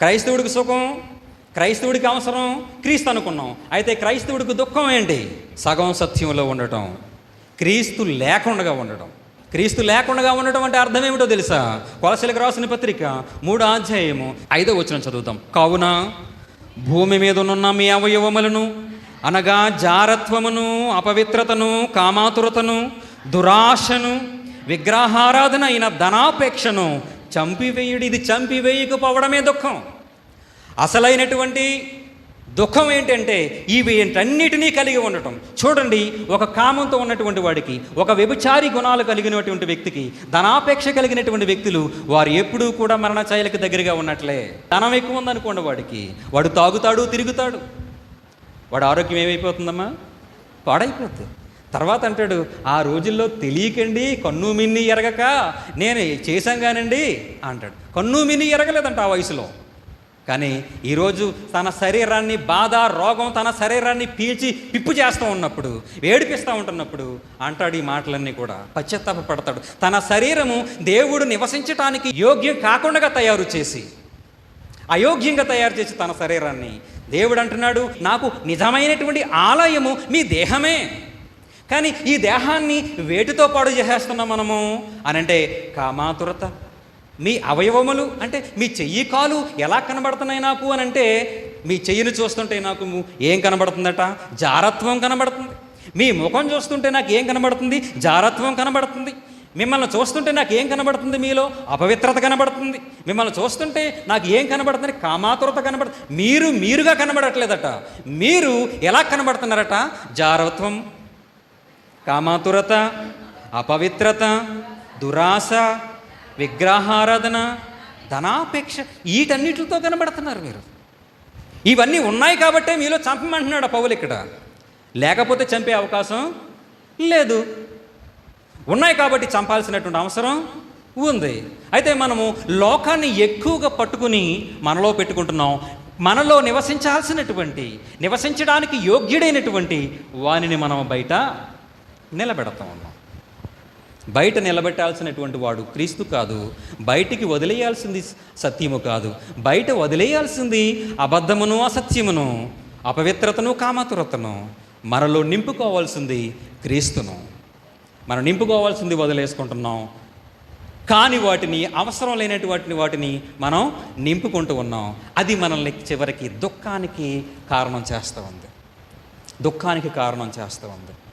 క్రైస్తవుడికి సుఖం, క్రైస్తవుడికి అవసరం క్రీస్తు అనుకున్నాం. అయితే క్రైస్తవుడికి దుఃఖం ఏంటి? సగం సత్యంలో ఉండటం, క్రీస్తు లేకుండా ఉండటం. క్రీస్తు లేకుండా ఉండటం అంటే అర్థం ఏమిటో తెలుసా? కొలసీలకు రాసిన పత్రిక 3వ అధ్యాయము 5వ వచనం చదువుతాం. కావున భూమి మీద ఉన్న మీ అవయవములను అనగా జారత్వమును, అపవిత్రతను, కామాతురతను, దురాశను, విగ్రహారాధన అయిన ధనాపేక్షను చంపివేయుడు. ఇది చంపివేయకపోవడమే దుఃఖం. అసలైనటువంటి దుఃఖం ఏంటంటే వీటన్నిటినీ కలిగి ఉండటం. చూడండి, ఒక కామంతో ఉన్నటువంటి వాడికి, ఒక వ్యభిచారి గుణాలు కలిగినటువంటి వ్యక్తికి, ధనాపేక్ష కలిగినటువంటి వ్యక్తులు వారు ఎప్పుడూ కూడా మరణఛాయలకు దగ్గరగా ఉన్నట్లే. ధనం ఎక్కువ ఉందనుకోండి వాడికి, వాడు తాగుతాడు, తిరుగుతాడు, వాడు ఆరోగ్యం ఏమైపోతుందమ్మా? పాడైపోతుంది. తర్వాత అంటాడు, ఆ రోజుల్లో తెలియకండి, కన్ను మిన్ని ఎరగక నేను చేశాం కానండి అంటాడు. కన్ను మిన్ని ఎరగలేదంట ఆ వయసులో. కానీ ఈరోజు తన శరీరాన్ని బాధ, రోగం తన శరీరాన్ని పీల్చి పిప్పు చేస్తూ ఉన్నప్పుడు, ఏడిపిస్తూ ఉంటున్నప్పుడు అంటాడు ఈ మాటలన్నీ కూడా. పశ్చాత్తాపడతాడు. తన శరీరము దేవుడు నివసించటానికి యోగ్యం కాకుండా తయారు చేసి, అయోగ్యంగా తయారు చేసి తన శరీరాన్ని దేవుడు అంటున్నాడు, నాకు నిజమైనటువంటి ఆలయము మీ దేహమే. కానీ ఈ దేహాన్ని వేటితో పాడు చేసేస్తున్నాం మనము అనంటే, కామాతురత. మీ అవయవములు అంటే మీ చెయ్యి, కాలు ఎలా కనబడుతున్నాయి నాకు అనంటే, మీ చెయ్యిని చూస్తుంటే నాకు ఏం కనబడుతుందట? జారత్వం కనబడుతుంది. మీ ముఖం చూస్తుంటే నాకు ఏం కనబడుతుంది? జారత్వం కనబడుతుంది. మిమ్మల్ని చూస్తుంటే నాకు ఏం కనబడుతుంది? మీలో అపవిత్రత కనబడుతుంది. మిమ్మల్ని చూస్తుంటే నాకు ఏం కనబడుతుంది? కామాతురత కనబడుతుంది. మీరుగా కనబడట్లేదట. మీరు ఎలా కనబడుతున్నారట? జారత్వం, కామాతురత, అపవిత్రత, దురాశ, విగ్రహారాధన, ధనాపేక్ష, వీటన్నిటితో కనబడుతున్నారు మీరు. ఇవన్నీ ఉన్నాయి కాబట్టే మీలో చంపమంటున్నాడు పౌలు ఇక్కడ. లేకపోతే చంపే అవకాశం లేదు. ఉన్నాయి కాబట్టి చంపాల్సినటువంటి అవసరం ఉంది. అయితే మనము లోకాన్ని ఎక్కువగా పట్టుకుని మనలో పెట్టుకుంటున్నాం. మనలో నివసించడానికి యోగ్యుడైనటువంటి వానిని మనం బయట నిలబెడతా ఉన్నాం. బయట నిలబెట్టాల్సినటువంటి వాడు క్రీస్తు కాదు. బయటికి వదిలేయాల్సింది సత్యము కాదు. బయట వదిలేయాల్సింది అబద్ధమును, అసత్యమును, అపవిత్రతను, కామాతురతను. మనలో నింపుకోవాల్సింది క్రీస్తును. మనం నింపుకోవాల్సింది వదిలేసుకుంటున్నాం. కానీ అవసరం లేనటువంటి వాటిని మనం నింపుకుంటూ ఉన్నాం. అది మనల్ని చివరికి దుఃఖానికి కారణం చేస్తూ ఉంది.